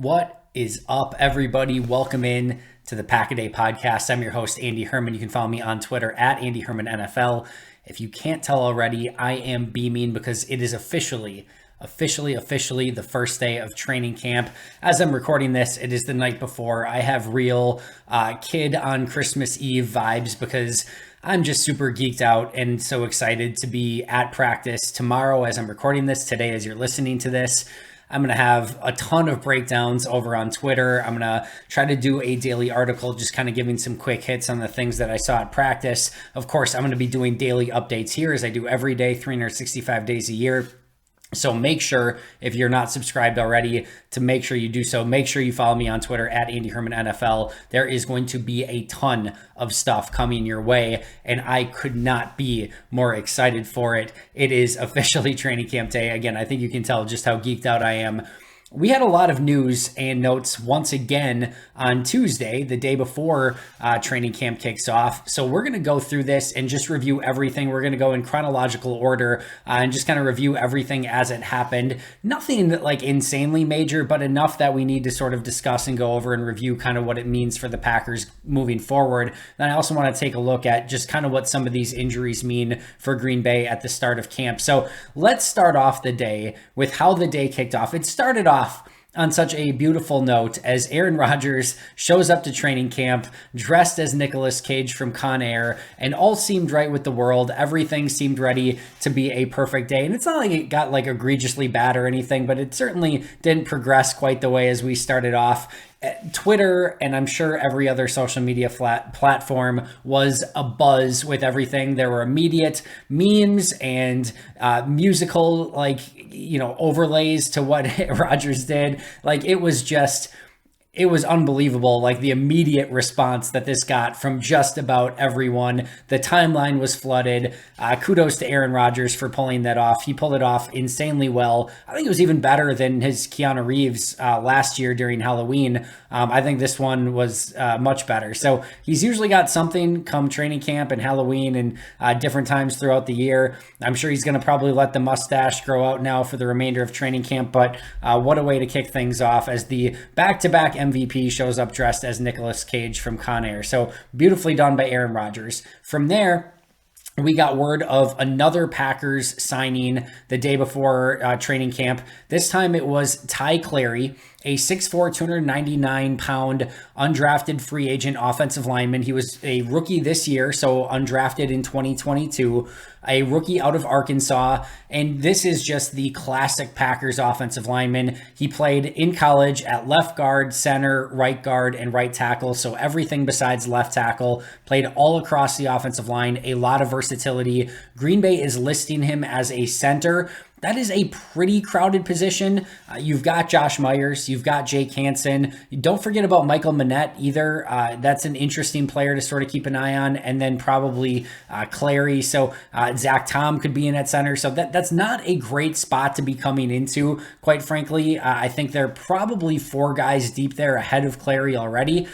What is up, everybody? Welcome in to the Pack-A-Day podcast. I'm your host, Andy Herman. You can follow me on Twitter at Andy Herman NFL. If you can't tell already, I am beaming because it is officially the first day of training camp. As I'm recording this, it is the night before. I have real kid on Christmas Eve vibes because I'm just super geeked out and so excited to be at practice tomorrow as I'm recording this, today as you're listening to this. I'm going to have a ton of breakdowns over on Twitter. I'm going to try to do a daily article, just kind of giving some quick hits on the things that I saw at practice. Of course, I'm going to be doing daily updates here as I do every day, 365 days a year. So make sure, if you're not subscribed already, to make sure you do so. Make sure you follow me on Twitter at Andy Herman NFL. There is going to be a ton of stuff coming your way, and I could not be more excited for it. It is officially training camp day. Again, I think you can tell just how geeked out I am. We had a lot of news and notes once again on Tuesday, the day before training camp kicks off. So we're going to go through this and just review everything. We're going to go in chronological order and just kind of review everything as it happened. Nothing like insanely major, but enough that we need to sort of discuss and go over and review kind of what it means for the Packers moving forward. Then I also want to take a look at just kind of what some of these injuries mean for Green Bay at the start of camp. So let's start off the day with how the day kicked off. It started off on such a beautiful note as Aaron Rodgers shows up to training camp dressed as Nicolas Cage from Con Air, and all seemed right with the world. Everything seemed ready to be a perfect day. And it's not like it got like egregiously bad or anything, but it certainly didn't progress quite the way as we started off. Twitter, and I'm sure every other social media platform, was abuzz with everything. There were immediate memes and musical, overlays to what Rodgers did. It was unbelievable, like the immediate response that this got from just about everyone. The timeline was flooded. Kudos to Aaron Rodgers for pulling that off. He pulled it off insanely well. I think it was even better than his Keanu Reeves last year during Halloween. I think this one was much better. So he's usually got something come training camp and Halloween and different times throughout the year. I'm sure he's going to probably let the mustache grow out now for the remainder of training camp, but what a way to kick things off as the back-to-back MVP shows up dressed as Nicolas Cage from Con Air. So beautifully done by Aaron Rodgers. From there, we got word of another Packers signing the day before training camp. This time it was Ty Clary, a 6'4", 299-pound undrafted free agent offensive lineman. He was a rookie this year, so undrafted in 2022, a rookie out of Arkansas. And this is just the classic Packers offensive lineman. He played in college at left guard, center, right guard, and right tackle. So everything besides left tackle. Played all across the offensive line, a lot of versatility. Green Bay is listing him as a center. That is a pretty crowded position. You've got Josh Myers. You've got Jake Hansen. Don't forget about Michael Manette either. That's an interesting player to sort of keep an eye on. And then probably Clary. So Zach Tom could be in at center. So that's not a great spot to be coming into, quite frankly. I think they're probably 4 guys deep there ahead of Clary already.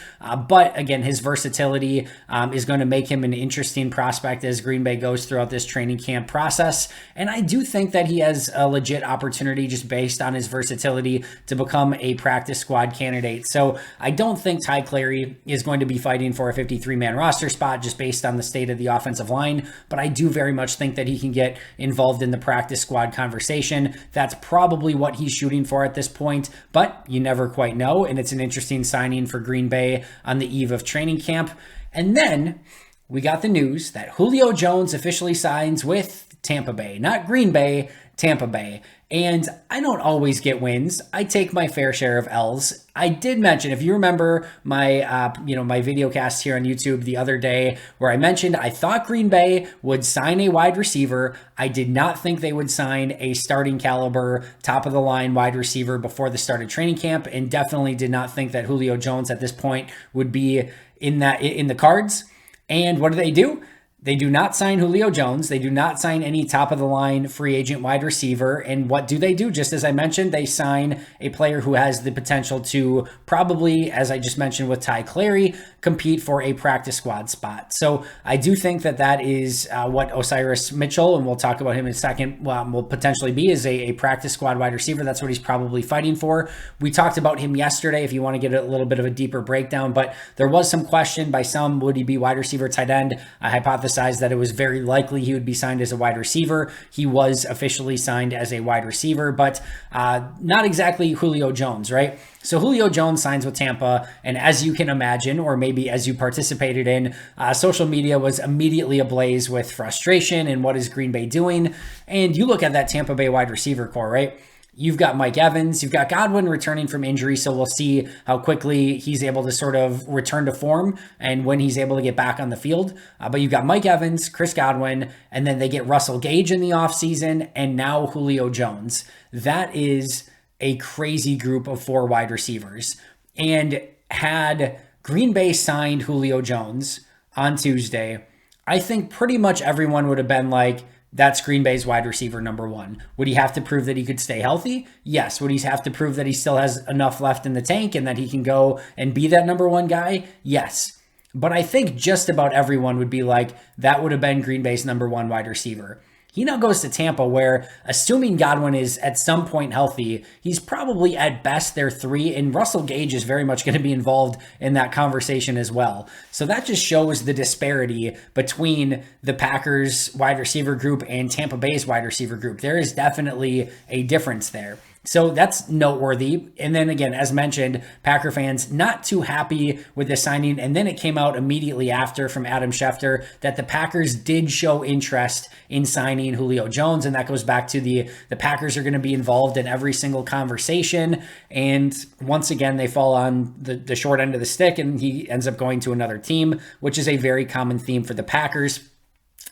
But again, his versatility is going to make him an interesting prospect as Green Bay goes throughout this training camp process. And I do think that he has a legit opportunity just based on his versatility to become a practice squad candidate. So I don't think Ty Clary is going to be fighting for a 53-man roster spot just based on the state of the offensive line, but I do very much think that he can get involved in the practice squad conversation. That's probably what he's shooting for at this point, but you never quite know, and it's an interesting signing for Green Bay on the eve of training camp. And then we got the news that Julio Jones officially signs with Tampa Bay, not Green Bay, Tampa Bay. And I don't always get wins. I take my fair share of L's. I did mention, if you remember my my video cast here on YouTube the other day where I mentioned I thought Green Bay would sign a wide receiver. I did not think they would sign a starting caliber, top of the line wide receiver before the start of training camp, and definitely did not think that Julio Jones at this point would be in the cards. And what do? They do not sign Julio Jones. They do not sign any top of the line free agent wide receiver. And what do? Just as I mentioned, they sign a player who has the potential to probably, as I just mentioned with Ty Clary, compete for a practice squad spot. So I do think that is what Osiris Mitchell, and we'll talk about him in a second, will potentially be, is a practice squad wide receiver. That's what he's probably fighting for. We talked about him yesterday if you want to get a little bit of a deeper breakdown, but there was some question by some, would he be wide receiver, tight end? I hypothesized that it was very likely he would be signed as a wide receiver. He was officially signed as a wide receiver, but not exactly Julio Jones, right? So Julio Jones signs with Tampa, and as you can imagine, or maybe as you participated in, social media was immediately ablaze with frustration and what is Green Bay doing? And you look at that Tampa Bay wide receiver core, right? You've got Mike Evans, you've got Godwin returning from injury, so we'll see how quickly he's able to sort of return to form and when he's able to get back on the field. But you've got Mike Evans, Chris Godwin, and then they get Russell Gage in the offseason, and now Julio Jones. That is a crazy group of 4 wide receivers. And had Green Bay signed Julio Jones on Tuesday, I think pretty much everyone would have been like, that's Green Bay's wide receiver number 1. Would he have to prove that he could stay healthy? Yes. Would he have to prove that he still has enough left in the tank and that he can go and be that number 1 guy? Yes. But I think just about everyone would be like, that would have been Green Bay's number 1 wide receiver. He now goes to Tampa where, assuming Godwin is at some point healthy, he's probably at best their 3, and Russell Gage is very much going to be involved in that conversation as well. So that just shows the disparity between the Packers wide receiver group and Tampa Bay's wide receiver group. There is definitely a difference there. So that's noteworthy. And then again, as mentioned, Packer fans not too happy with the signing. And then it came out immediately after from Adam Schefter that the Packers did show interest in signing Julio Jones. And that goes back to the Packers are going to be involved in every single conversation. And once again, they fall on the short end of the stick and he ends up going to another team, which is a very common theme for the Packers.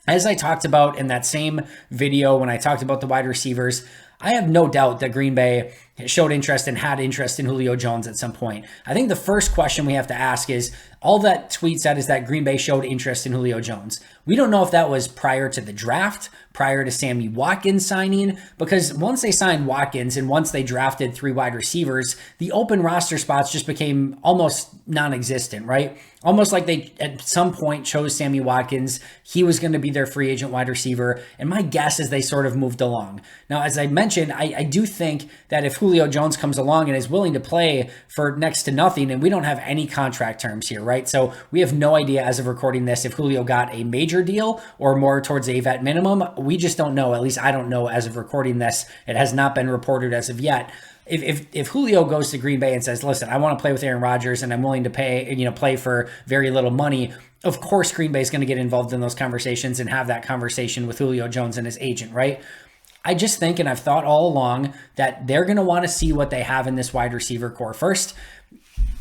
As I talked about in that same video when I talked about the wide receivers, I have no doubt that Green Bay showed interest and had interest in Julio Jones at some point. I think the first question we have to ask is, all that tweet said is that Green Bay showed interest in Julio Jones. We don't know if that was prior to the draft, prior to Sammy Watkins signing, because once they signed Watkins and once they drafted 3 wide receivers, the open roster spots just became almost non-existent, right? Almost like they at some point chose Sammy Watkins. He was going to be their free agent wide receiver. And my guess is they sort of moved along. Now, as I mentioned, I do think that if Julio Jones comes along and is willing to play for next to nothing, and we don't have any contract terms here, right? So we have no idea as of recording this if Julio got a major deal or more towards a vet minimum. We just don't know. At least I don't know as of recording this. It has not been reported as of yet. If Julio goes to Green Bay and says, listen, I want to play with Aaron Rodgers and I'm willing to play for very little money, of course Green Bay is going to get involved in those conversations and have that conversation with Julio Jones and his agent, right? I just think, and I've thought all along, that they're going to want to see what they have in this wide receiver core first.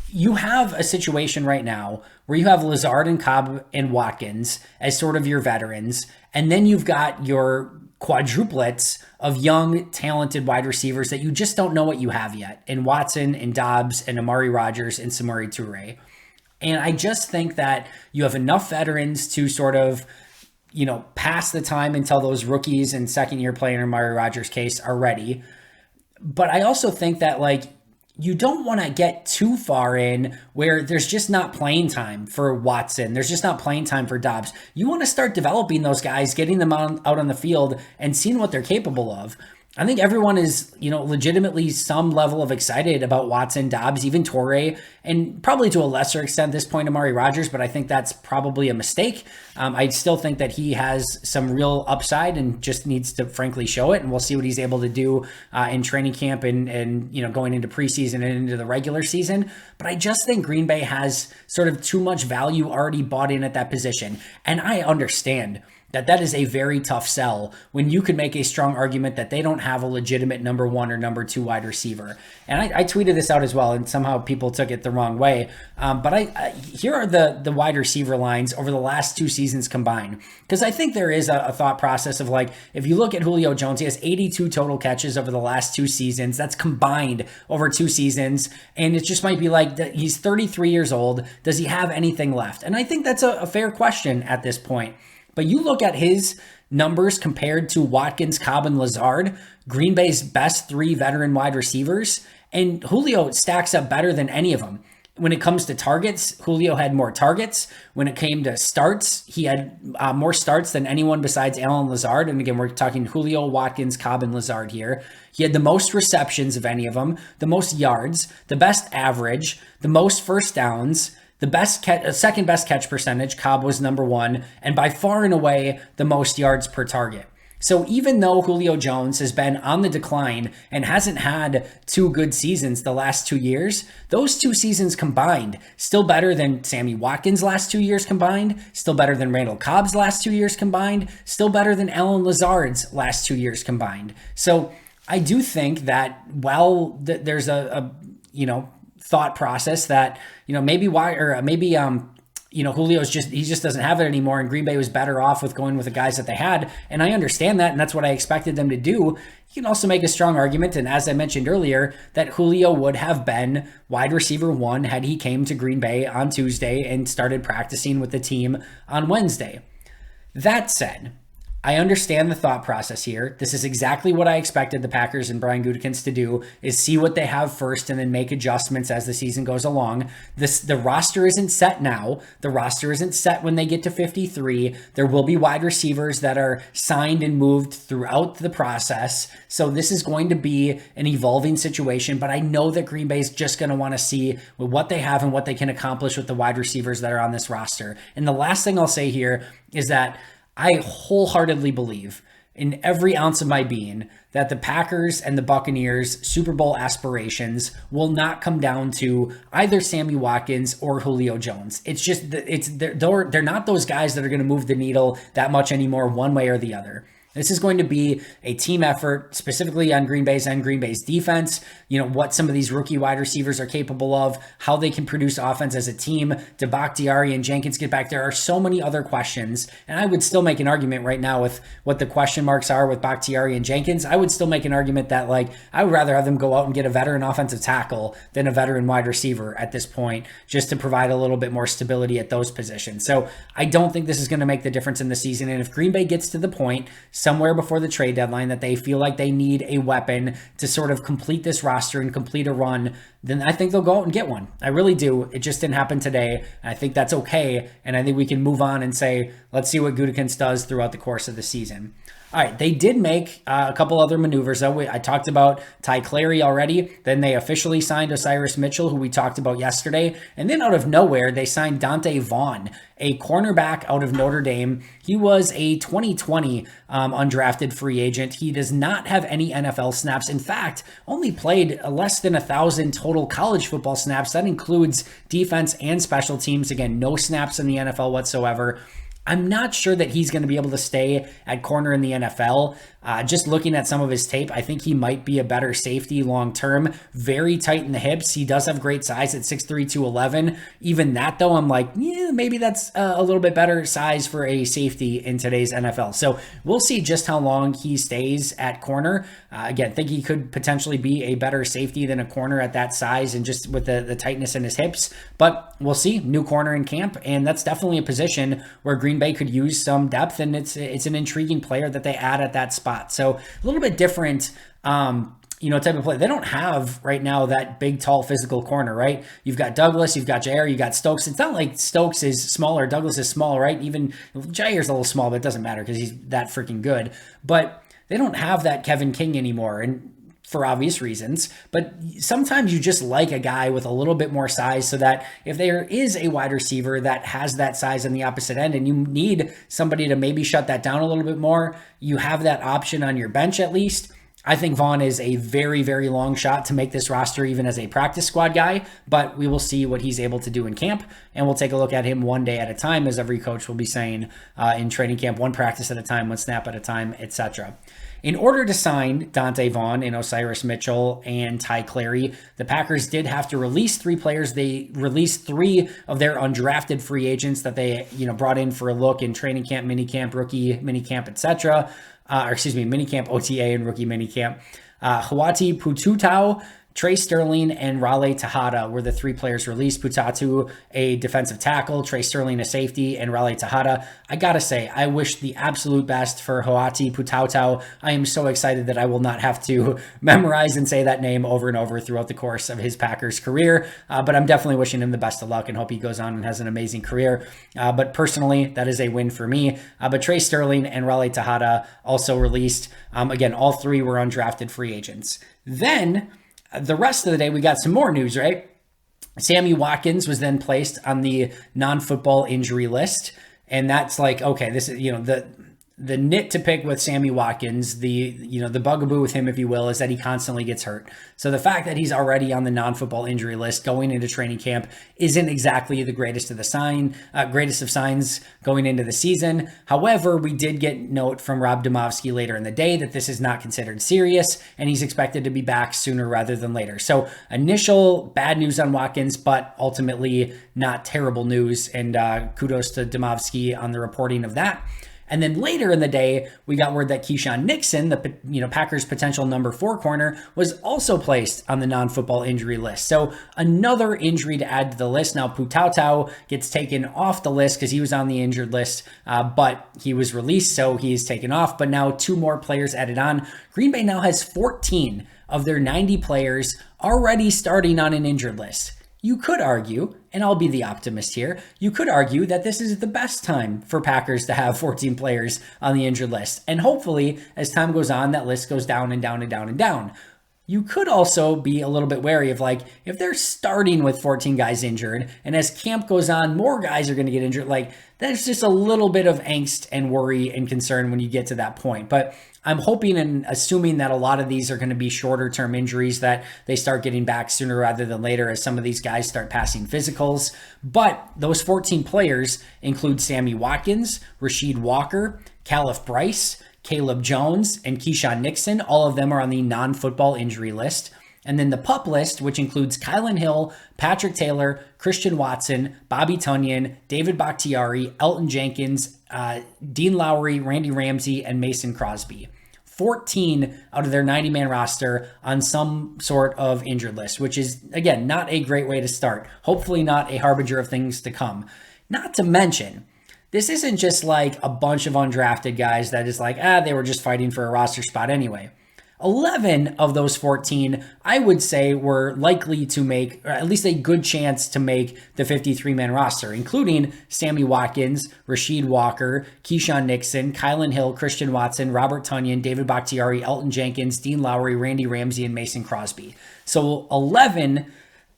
You have a situation right now where you have Lazard and Cobb and Watkins as sort of your veterans, and then you've got your quadruplets of young, talented wide receivers that you just don't know what you have yet, in Watson and Dobbs and Amari Rodgers and Samori Toure. And I just think that you have enough veterans to sort of, pass the time until those rookies and second-year player in Amari Rodgers' case are ready. But I also think that, you don't want to get too far in where there's just not playing time for Watson. There's just not playing time for Dobbs. You want to start developing those guys, getting them out on the field and seeing what they're capable of. I think everyone is, legitimately some level of excited about Watson, Dobbs, even Toure, and probably to a lesser extent at this point Amari Rodgers, but I think that's probably a mistake. I still think that he has some real upside and just needs to frankly show it, and we'll see what he's able to do in training camp and going into preseason and into the regular season. But I just think Green Bay has sort of too much value already bought in at that position, and I understand that is a very tough sell when you could make a strong argument that they don't have a legitimate number 1 or number 2 wide receiver. And I tweeted this out as well, and somehow people took it the wrong way. But here are the wide receiver lines over the last 2 seasons combined. Because I think there is a thought process of if you look at Julio Jones, he has 82 total catches over the last 2 seasons. That's combined over 2 seasons. And it just might be he's 33 years old. Does he have anything left? And I think that's a fair question at this point. But you look at his numbers compared to Watkins, Cobb, and Lazard, Green Bay's best 3 veteran wide receivers, and Julio stacks up better than any of them. When it comes to targets, Julio had more targets. When it came to starts, he had more starts than anyone besides Allen Lazard. And again, we're talking Julio, Watkins, Cobb, and Lazard here. He had the most receptions of any of them, the most yards, the best average, the most first downs, the best second best catch percentage. Cobb was number 1, and by far and away the most yards per target. So even though Julio Jones has been on the decline and hasn't had 2 good seasons the last 2 years, those 2 seasons combined, still better than Sammy Watkins' last 2 years combined, still better than Randall Cobb's last 2 years combined, still better than Allen Lazard's last 2 years combined. So I do think that while there's a thought process that, Julio's he just doesn't have it anymore, and Green Bay was better off with going with the guys that they had. And I understand that, and that's what I expected them to do. You can also make a strong argument, and as I mentioned earlier, that Julio would have been wide receiver 1 had he came to Green Bay on Tuesday and started practicing with the team on Wednesday. That said, I understand the thought process here. This is exactly what I expected the Packers and Brian Gutekunst to do, is see what they have first and then make adjustments as the season goes along. The roster isn't set now. The roster isn't set when they get to 53. There will be wide receivers that are signed and moved throughout the process. So this is going to be an evolving situation, but I know that Green Bay is just going to want to see what they have and what they can accomplish with the wide receivers that are on this roster. And the last thing I'll say here is that I wholeheartedly believe in every ounce of my being that the Packers and the Buccaneers Super Bowl aspirations will not come down to either Sammy Watkins or Julio Jones. It's just, they're not those guys that are going to move the needle that much anymore one way or the other. This is going to be a team effort, specifically on Green Bay's and Green Bay's defense. What some of these rookie wide receivers are capable of, how they can produce offense as a team. Do Bakhtiari and Jenkins get back? There are so many other questions, and I would still make an argument right now with what the question marks are with Bakhtiari and Jenkins. I would still make an argument that I would rather have them go out and get a veteran offensive tackle than a veteran wide receiver at this point, just to provide a little bit more stability at those positions. So I don't think this is going to make the difference in the season. And if Green Bay gets to the point somewhere before the trade deadline that they feel like they need a weapon to sort of complete this roster and complete a run, then I think they'll go out and get one. I really do. It just didn't happen today. I think that's okay. And I think we can move on and say, let's see what Gutekunst does throughout the course of the season. All right, they did make a couple other maneuvers, though. I talked about Ty Clary already. Then they officially signed Osiris Mitchell, who we talked about yesterday. And then out of nowhere, they signed Dante Vaughn, a cornerback out of Notre Dame. He was a 2020 undrafted free agent. He does not have any NFL snaps. In fact, only played less than 1,000 total college football snaps. That includes defense and special teams. Again, no snaps in the NFL whatsoever. I'm not sure that he's going to be able to stay at corner in the NFL. Just looking at some of his tape, I think he might be a better safety long-term. Very tight in the hips. He does have great size at 6'3", 211. Even that, though, I'm like, yeah, maybe that's a little bit better size for a safety in today's NFL. So we'll see just how long he stays at corner. Again, I think he could potentially be a better safety than a corner at that size and just with the tightness in his hips. But we'll see. New corner in camp, and that's definitely a position where Green Bay could use some depth, and it's an intriguing player that they add at that spot. So a little bit different, type of play. They don't have right now that big, tall, physical corner, right? You've got Douglas, you've got Jair, you got Stokes. It's not like Stokes is smaller, Douglas is small, right? Even Jair's a little small, but it doesn't matter because he's that freaking good. But they don't have that Kevin King anymore, and for obvious reasons. But sometimes you just like a guy with a little bit more size so that if there is a wide receiver that has that size on the opposite end and you need somebody to maybe shut that down a little bit more, you have that option on your bench at least. I think Vaughn is a very, very long shot to make this roster even as a practice squad guy, but we will see what he's able to do in camp, and we'll take a look at him one day at a time, as every coach will be saying in training camp, one practice at a time, one snap at a time, etc. In order to sign Dante Vaughn and Osiris Mitchell and Ty Clary, the Packers did have to release 3 players. They released 3 of their undrafted free agents that they brought in for a look in training camp, minicamp, rookie minicamp, etc. Minicamp, OTA, and rookie minicamp. Hawati Pututau, Trey Sterling and Raleigh Tejada were the three players released. Putatu, a defensive tackle, Trey Sterling, a safety, and Raleigh Tejada. I gotta say, I wish the absolute best for Hoati Putautau. I am so excited that I will not have to memorize and say that name over and over throughout the course of his Packers career. But I'm definitely wishing him the best of luck and hope he goes on and has an amazing career. But personally, that is a win for me. But Trey Sterling and Raleigh Tejada also released. Again, all three were undrafted free agents. Then the rest of the day, we got some more news, right? Sammy Watkins was then placed on the non-football injury list. And that's like, okay, this is, the nit to pick with Sammy Watkins, the bugaboo with him, if you will, is that he constantly gets hurt. So the fact that he's already on the non-football injury list going into training camp isn't exactly the greatest of signs going into the season. However, we did get note from Rob Domofsky later in the day that this is not considered serious and he's expected to be back sooner rather than later. So initial bad news on Watkins, but ultimately not terrible news. And kudos to Domofsky on the reporting of that. And then later in the day, we got word that Keyshawn Nixon, the Packers' potential number 4 corner, was also placed on the non-football injury list. So another injury to add to the list. Now Putautau gets taken off the list because he was on the injured list, but he was released, so he's taken off. But now 2 more players added on. Green Bay now has 14 of their 90 players already starting on an injured list. You could argue, and I'll be the optimist here, you could argue that this is the best time for Packers to have 14 players on the injured list. And hopefully, as time goes on, that list goes down and down and down and down. You could also be a little bit wary of if they're starting with 14 guys injured, and as camp goes on, more guys are going to get injured. There's just a little bit of angst and worry and concern when you get to that point. But I'm hoping and assuming that a lot of these are going to be shorter term injuries that they start getting back sooner rather than later as some of these guys start passing physicals. But those 14 players include Sammy Watkins, Rasheed Walker, Caliph Bryce, Caleb Jones, and Keyshawn Nixon. All of them are on the non-football injury list. And then the PUP list, which includes Kylan Hill, Patrick Taylor, Christian Watson, Bobby Tunyon, David Bakhtiari, Elton Jenkins, Dean Lowry, Randy Ramsey, and Mason Crosby. 14 out of their 90-man roster on some sort of injured list, which is, again, not a great way to start. Hopefully not a harbinger of things to come. Not to mention, this isn't just a bunch of undrafted guys that is they were just fighting for a roster spot anyway. 11 of those 14, I would say, were likely to make, or at least a good chance to make the 53-man roster, including Sammy Watkins, Rasheed Walker, Keyshawn Nixon, Kylan Hill, Christian Watson, Robert Tunyon, David Bakhtiari, Elton Jenkins, Dean Lowry, Randy Ramsey, and Mason Crosby. So 11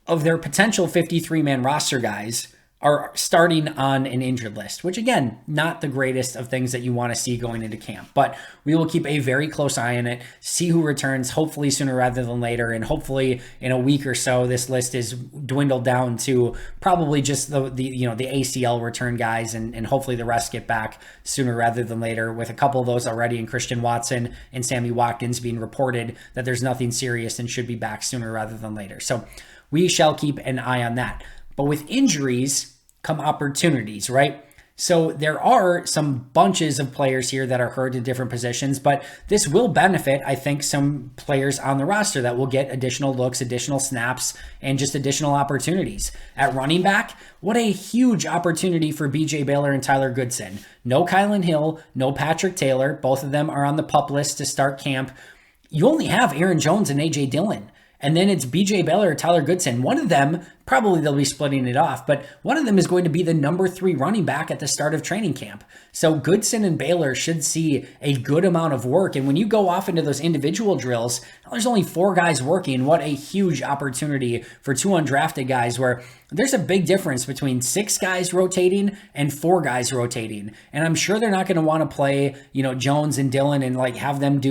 of their potential 53-man roster guys are starting on an injured list, which again, not the greatest of things that you want to see going into camp, but we will keep a very close eye on it, see who returns, hopefully sooner rather than later. And hopefully in a week or so, this list is dwindled down to probably just the ACL return guys, and hopefully the rest get back sooner rather than later, with a couple of those already in Christian Watson and Sammy Watkins being reported that there's nothing serious and should be back sooner rather than later. So we shall keep an eye on that. But with injuries come opportunities, right? So there are some bunches of players here that are hurt in different positions, but this will benefit, I think, some players on the roster that will get additional looks, additional snaps, and just additional opportunities. At running back, what a huge opportunity for BJ Baylor and Tyler Goodson. No Kylan Hill, no Patrick Taylor. Both of them are on the PUP list to start camp. You only have Aaron Jones and AJ Dillon. And then it's BJ Baylor or Tyler Goodson. One of them, probably they'll be splitting it off, but one of them is going to be the number 3 running back at the start of training camp. So Goodson and Baylor should see a good amount of work. And when you go off into those individual drills, there's only 4 guys working. What a huge opportunity for 2 undrafted guys, where there's a big difference between 6 guys rotating and 4 guys rotating. And I'm sure they're not going to want to play, Jones and Dillon and have them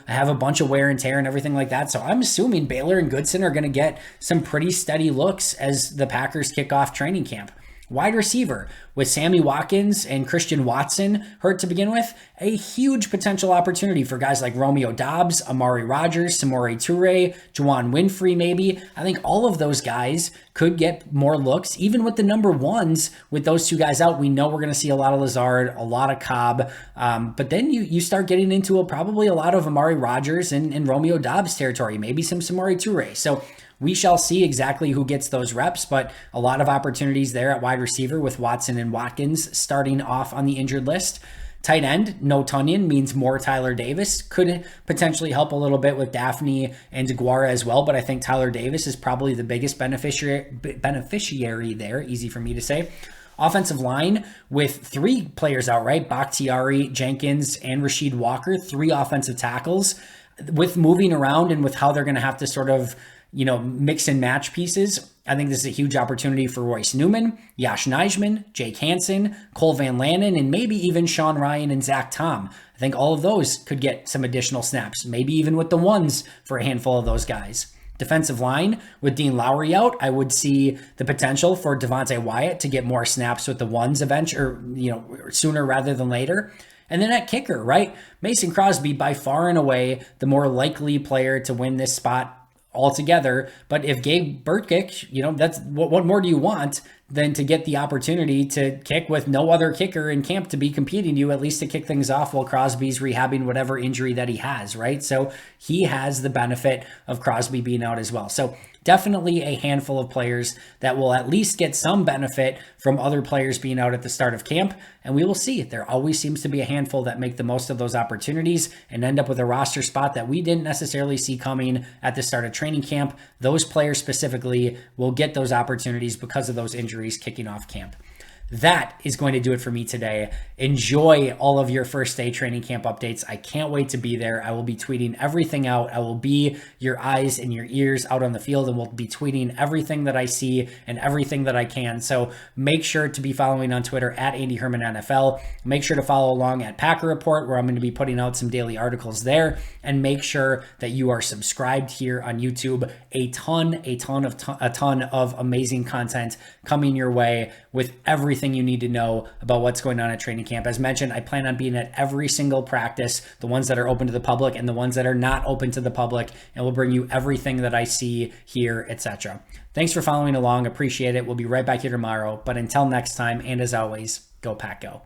have a bunch of wear and tear and everything like that. So I'm assuming Baylor and Goodson are going to get some pretty steady looks as the Packers kick off training camp. Wide receiver, with Sammy Watkins and Christian Watson hurt to begin with, a huge potential opportunity for guys like Romeo Doubs, Amari Rodgers, Samori Toure, Juwan Winfrey maybe. I think all of those guys could get more looks, even with the number ones. With those two guys out, we know we're going to see a lot of Lazard, a lot of Cobb, but then you start getting into probably a lot of Amari Rodgers and Romeo Doubs territory, maybe some Samori Toure. So we shall see exactly who gets those reps, but a lot of opportunities there at wide receiver with Watson and Watkins starting off on the injured list. Tight end, no Tunyon, means more Tyler Davis. Could potentially help a little bit with Daphne and DeGuara as well, but I think Tyler Davis is probably the biggest beneficiary there. Easy for me to say. Offensive line with 3 players out, right? Bakhtiari, Jenkins, and Rasheed Walker, 3 offensive tackles. With moving around and with how they're going to have to sort of mix and match pieces, I think this is a huge opportunity for Royce Newman, Yash Nijman, Jake Hansen, Cole Van Lanen, and maybe even Sean Ryan and Zach Tom. I think all of those could get some additional snaps, maybe even with the ones for a handful of those guys. Defensive line, with Dean Lowry out, I would see the potential for Devontae Wyatt to get more snaps with the ones eventually, or sooner rather than later. And then at kicker, right? Mason Crosby, by far and away, the more likely player to win this spot altogether. But if Gabe Burtkick, that's what more do you want than to get the opportunity to kick with no other kicker in camp to be competing to you, at least to kick things off while Crosby's rehabbing whatever injury that he has, right? So he has the benefit of Crosby being out as well. So definitely a handful of players that will at least get some benefit from other players being out at the start of camp. And we will see. There always seems to be a handful that make the most of those opportunities and end up with a roster spot that we didn't necessarily see coming at the start of training camp. Those players specifically will get those opportunities because of those injuries kicking off camp. That is going to do it for me today. Enjoy all of your first day training camp updates. I can't wait to be there. I will be tweeting everything out. I will be your eyes and your ears out on the field, and we'll be tweeting everything that I see and everything that I can. So make sure to be following on Twitter at Andy Herman NFL. Make sure to follow along at Packer Report, where I'm going to be putting out some daily articles there. And make sure that you are subscribed here on YouTube. A ton of amazing content coming your way with everything you need to know about what's going on at training camp. As mentioned, I plan on being at every single practice, the ones that are open to the public and the ones that are not open to the public, and we'll bring you everything that I see, hear, etc. Thanks for following along. Appreciate it. We'll be right back here tomorrow. But until next time, and as always, go Pack Go.